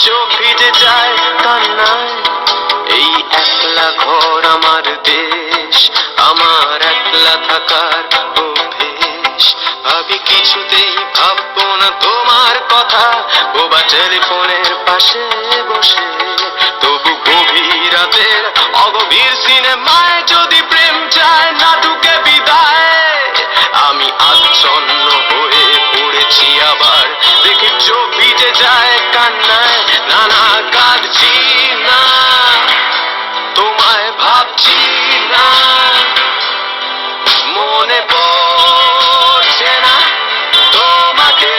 চোখ ভিজে যায় কান্নায়। এই একলা ঘর আমার দেশ, আমার একলা থাকার অভ্যেস। ভাবি কিছুতেই ভাববো না তোমার কথা, বোবা টেলিফোনের পাশে বসে। তবু গভীর রাতের অগভীর সিনেমায় যদি প্রেম চায় নাটুকে বিদায়, আমি আচ্ছন্ন হয়ে পড়েছি আবার, দেখে চোখ ভিজে যায় কান্নায়। না না কাঁদছি না, তোমায় ভাবছি না, মনে পড়ছে না তোমাকে।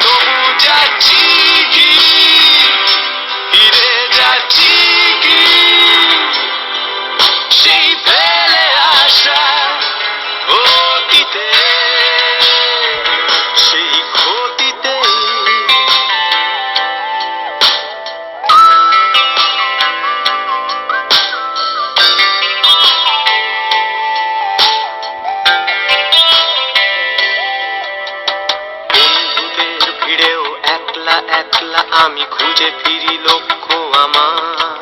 তবু যাচ্ছি কি, ফিরে যাচ্ছি কি সেই ফেলে আসা অতীতে, সেই ক্ষতিতে। বন্ধুদের ভিড়েও একলা একলা আমি খুঁজে ফিরি লক্ষ্য আমার।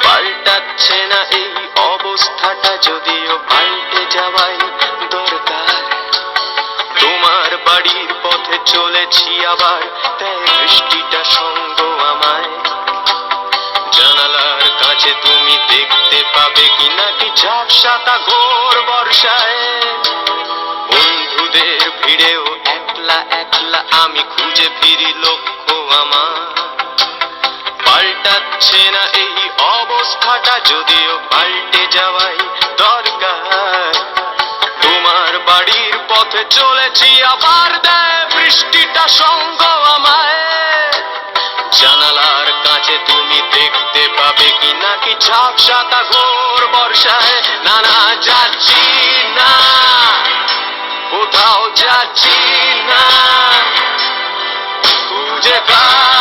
পাল্টাচ্ছে না এই অবস্থাটা, যদিও পাল্টে যাওয়াই দরকার। তোমার বাড়ির পথে চলেছি আবার, তাই বৃষ্টিটা সঙ্গ আমায়। জানালার কাছে তুমি দেখতে পাবে কি নাকি ঝাপসাটা ঘোর বর্ষায়। বন্ধুদের ভিড়েও একলা একলা আমি খুঁজে ফিরি লক্ষ্য আমার। পাল্টাচ্ছে না এই অবস্থাটা, যদিও পাল্টে যাওয়াই দরকার। তোমার বাড়ির পথে চলেছি আবার, দেয় বৃষ্টিটা সঙ্গ আমায়। জানালার কাছে তুমি দেখতে পাবে কি নাকি ঝাপসাটা ঘোর বর্ষায়। না না যাচ্ছি না, কোথাও যাচ্ছি না, খুঁজে পাই